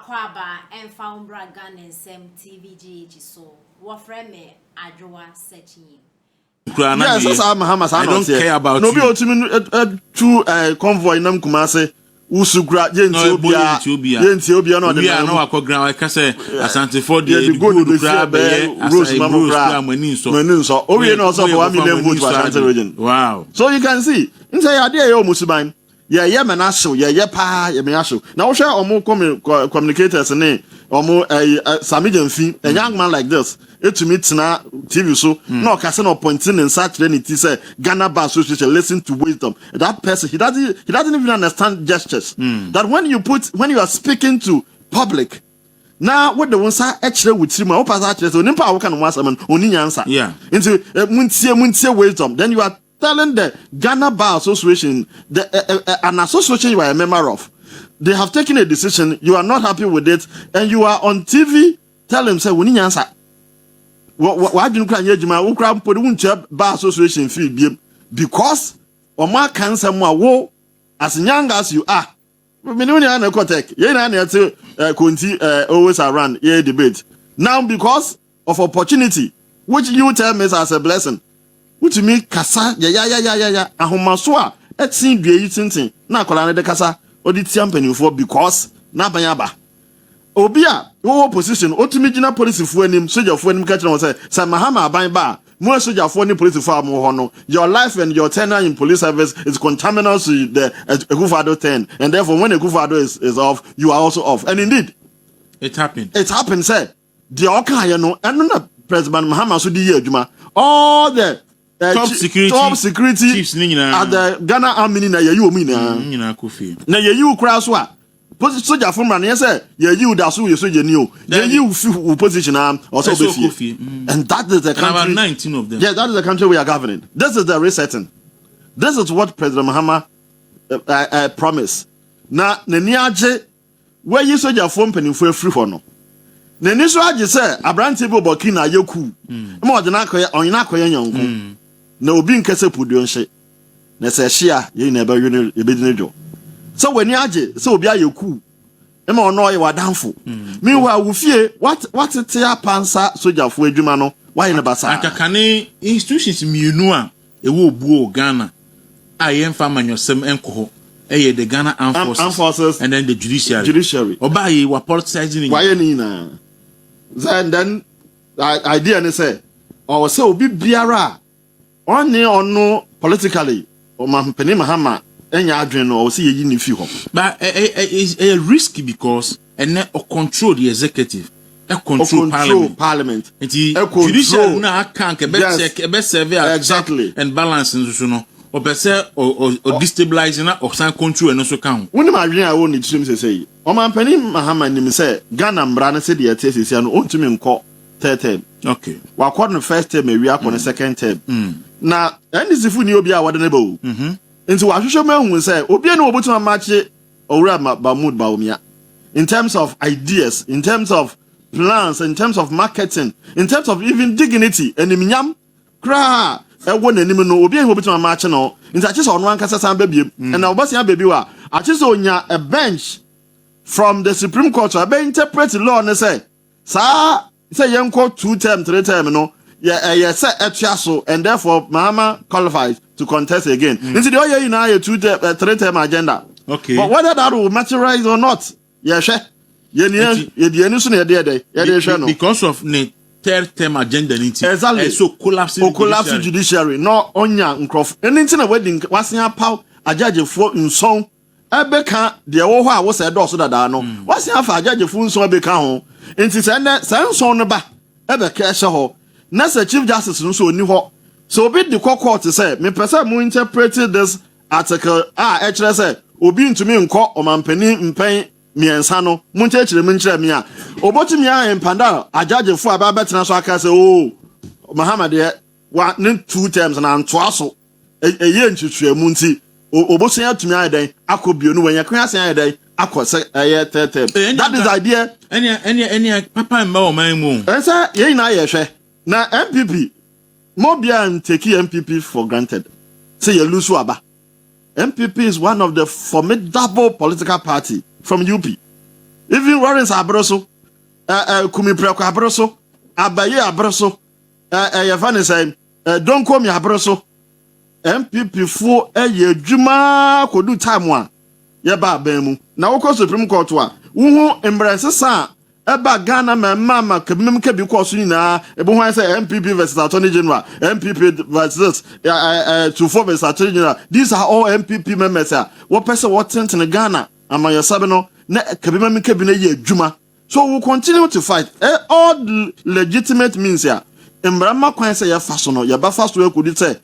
wakwaba and found Bragan and Sam TVGH so what friend me Adjoa searching. Yes, I don't care about no be to convoy nam Kumase Usukra Yenti Obia no we are no akogran I can say Asante for the good crab Rose Mama so Obi no so 1 million votes for Asante region. Wow. So you can see inside idea yo musuban yeah man aso yeah pa yeah me aso na wo hwe omo communicators ne omo Sammy Gyamfi a young man like this to meet na TV so no kase no pointing in such reality say Ghana Bar Association listen to wisdom. That person he doesn't even understand gestures. That when you are speaking to public now what the one say actually with him o pass actually so nimpa wo kan wasa man oni nyansa into muntie wisdom then you are telling the Ghana Bar Association an association you are a member of they have taken a decision you are not happy with it and you are on TV tell them say oni nyansa why didn't you ejima wo kra mpo wunche Bar Association fee biem because oma kan samwa wo as young as you are me no na kotek ye na na te konti always around here debate now because of opportunity which you tell me as a blessing which me kasa ya ahomaso a etin dua yi tintin na akola na de kasa odi tiam panifo because na banyaba obi a wo position otumi gina police fu anim soldier fu anim ka kire won say mahama aban ba mo soldier fu ni police fu am ho no your life and your tenure in police service is contaminant to the Ekufado 10 and therefore when Ekufado is off you are also off and indeed it happened say the oka ya no and na president mahama so di ye adwuma all the top security chiefs at the Ghana army na ye omu nyina kofi na ye kura so a soldier from ran yes ye da so ye soldier ni o ye position also be and that is the country about 19 of them yes that is the country we are governing this is the resetting this is what President Mahama promised na ni age where you soldier from penifo free for no na ni so age say abrante bo Burkina yeku ma odina koye onyina koye nyanko na obi nkese pudu nhye na se hia ye na eba yune ebedine dwo so when you age so obi ayeku e ma ono ye wadanfo meanwhile wo fie what tia pansa sojafo adwuma no why ne basa akakane institutions mienu a ewo obuo Ghana ayemfa manyosem enko eye the Ghana Armed Forces and then the judiciary obaye wa politicizing why ni na then idea ne say o say obi biara oni ono politically o mampeni Mahama enya adwen no o say yi ni fi ho but a risky because and control the executive control parliament judicial na can be serve exactly and balance so no o be say o destabilize na o san control and so kan woni ma adwen a woni trim say o mampeni Mahama nim say Ghana mbra na say the TSC no ontumi nko third term okay wa kwad no first term e wi akọ second term na ndc fu ni obi a wade ne ba o nti wa hwehwe ma hu say obi na obotuma mache owura Mahmoud Bawumia in terms of ideas in terms of plans in terms of marketing in terms of even dignity eniminyam kra ewo nanim no obi na obotuma mache no nti ache so ono ankasa san ba biem na obasia baby wa ache so onya a bench from the Supreme Court to be interpret law ne say sa say yenko 2 term 3 term no yes so and therefore Mahama qualifies to contest again into the oye na a 2 term 3 term agenda okay but whether that will materialize or not because of the third term agenda exactly so collapse judiciary no onya nkrof anything na wedding wasia paw ajagefo nson ebeka de wo ho a wo se do so dada no wasia fa ajagefo nson ebeka ho enti se nson no ba ebeka ehye ho na se chief justice no so oni ho so obi the court say me person mu interpret this article actually say obi ntumi nko omampani mpan miensa no mu nchechire me a obotumi a empanda ajagefo aba betena so aka say Mahama de wa 2 terms na ntoa so eye ntwetwemu nti obosun atumi adan akobio no wanya kwan asan adan akose eye tete that is the idea any papa mba o man mu ensa ye na ye hwe na MPP mo bia take MPP for granted say you lose aba MPP is one of the formidable political party from UP Even Lawrence Abroso, Kumi Preko Abroso, Abaye Abroso, Yavane say, don't call me Abroso. MPP for a year, Juma could do time one. Yaba Bemu. Now, of course, Supreme Court one. Who embraces sa Eba Ghana, my mama, Kabim Kabi Kosina, Ebu say MPP versus Attorney General, MPP versus 2-4 versus Attorney General. These are all MPP members. What person what tent in Ghana? Am I a Sabino? Kabim Kabine ye Juma. So we'll continue to fight. All legitimate means here. Embrama Kwan say ya fashion, ya ba fast work could say.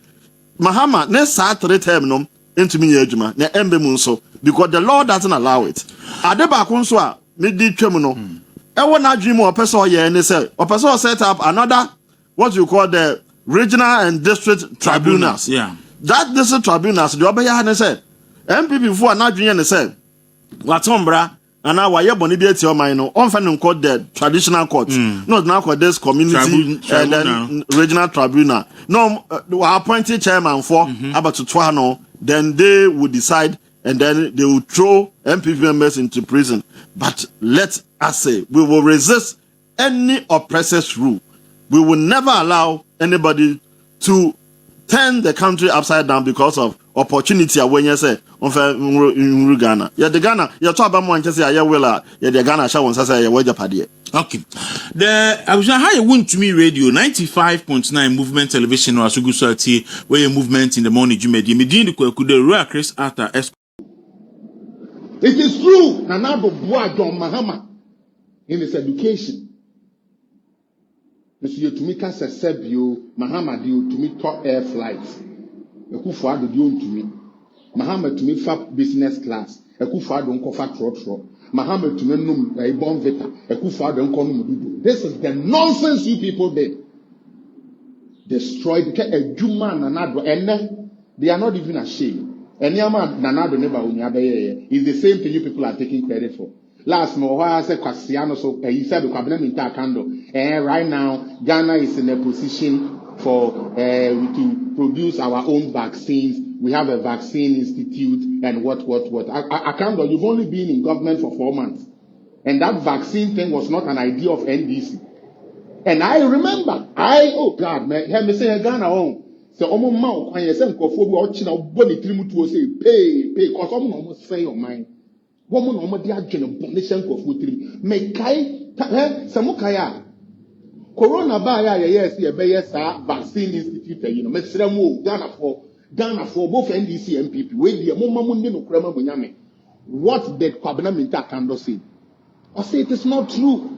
Mahama, ne sa 3 term no into me yejuma na embe munso because the law doesn't allow it. Adeba konso a me di twem no. E wona adwim o person ye ne say o person set up another what you call the regional and district tribunals. Yeah. That district tribunals the obeya ne say MPP for na adwin ne say watombra ana waye boni bi eti o man no on fa no call the traditional court no now call this community and then regional tribunal no we appointed chairman for about to twano then they will decide and then they will throw MPP members into prison. But let us say we will resist any oppressor's rule. We will never allow anybody to turn the country upside down because of opportunity when you say in Ghana. Yeah, the Ghana, you talk about one say I will the Ghana shall once say ya wager padie. Okay. I was how you went to me radio 95.9 movement television or Asugu where your movement in the morning you made the Royal Chris Arthur. It is true Nanado Boa John Mahama in his education. Monsieur Tumika Sesebio Mahama dio to me top air flights. Ekufuado dio to me. Mahama to me fab business class. Ekufuado nkofa trotro. Mahama to me num a bon vita. Ekufuado nkono mududu. This is the nonsense you people did. Destroyed a Juma Nanado and they are not even ashamed. And Yama Nanado never is the same thing you people are taking credit for. Last month, I said Cassiano, so he said the cabinet inter candle. And right now, Ghana is in a position for to produce our own vaccines. We have a vaccine institute and what. Akando, you've only been in government for 4 months. And that vaccine thing was not an idea of NDC. And I remember, oh God, man, hear me say Ghana home. So omo ma kwan yese nkofo bi o chi na bo ne tirimu tuo say pay cause omo no say your mind womo no omo de adwene bonne hye nkofo tirim me kai se mo kai a corona ba ya yes e be yes vaccine institute you know me sere mo Ghana for both NDC MPP we dey mo ma mo ndi no krama bonyame what did Kwabena Minta Kando say I say it is not true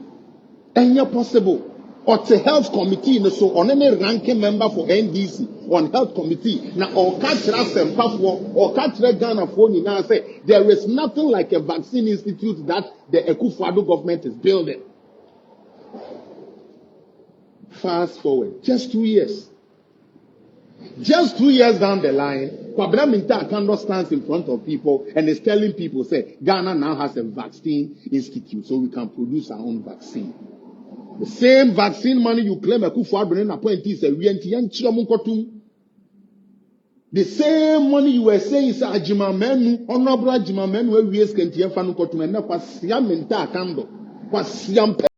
and not possible. Or the health committee, so on any ranking member for NDC on health committee. Now, or catch or catch Ghana phone now say there is nothing like a vaccine institute that the Ekufuado government is building. Fast forward, just 2 years. Just 2 years down the line, Kwabena Minta Kando stands in front of people and is telling people, say, Ghana now has a vaccine institute, so we can produce our own vaccine. The same vaccine money you claim Ekufuado appointees the same money you were saying is Ajimamenu, honorable Ajimamenu, we are going to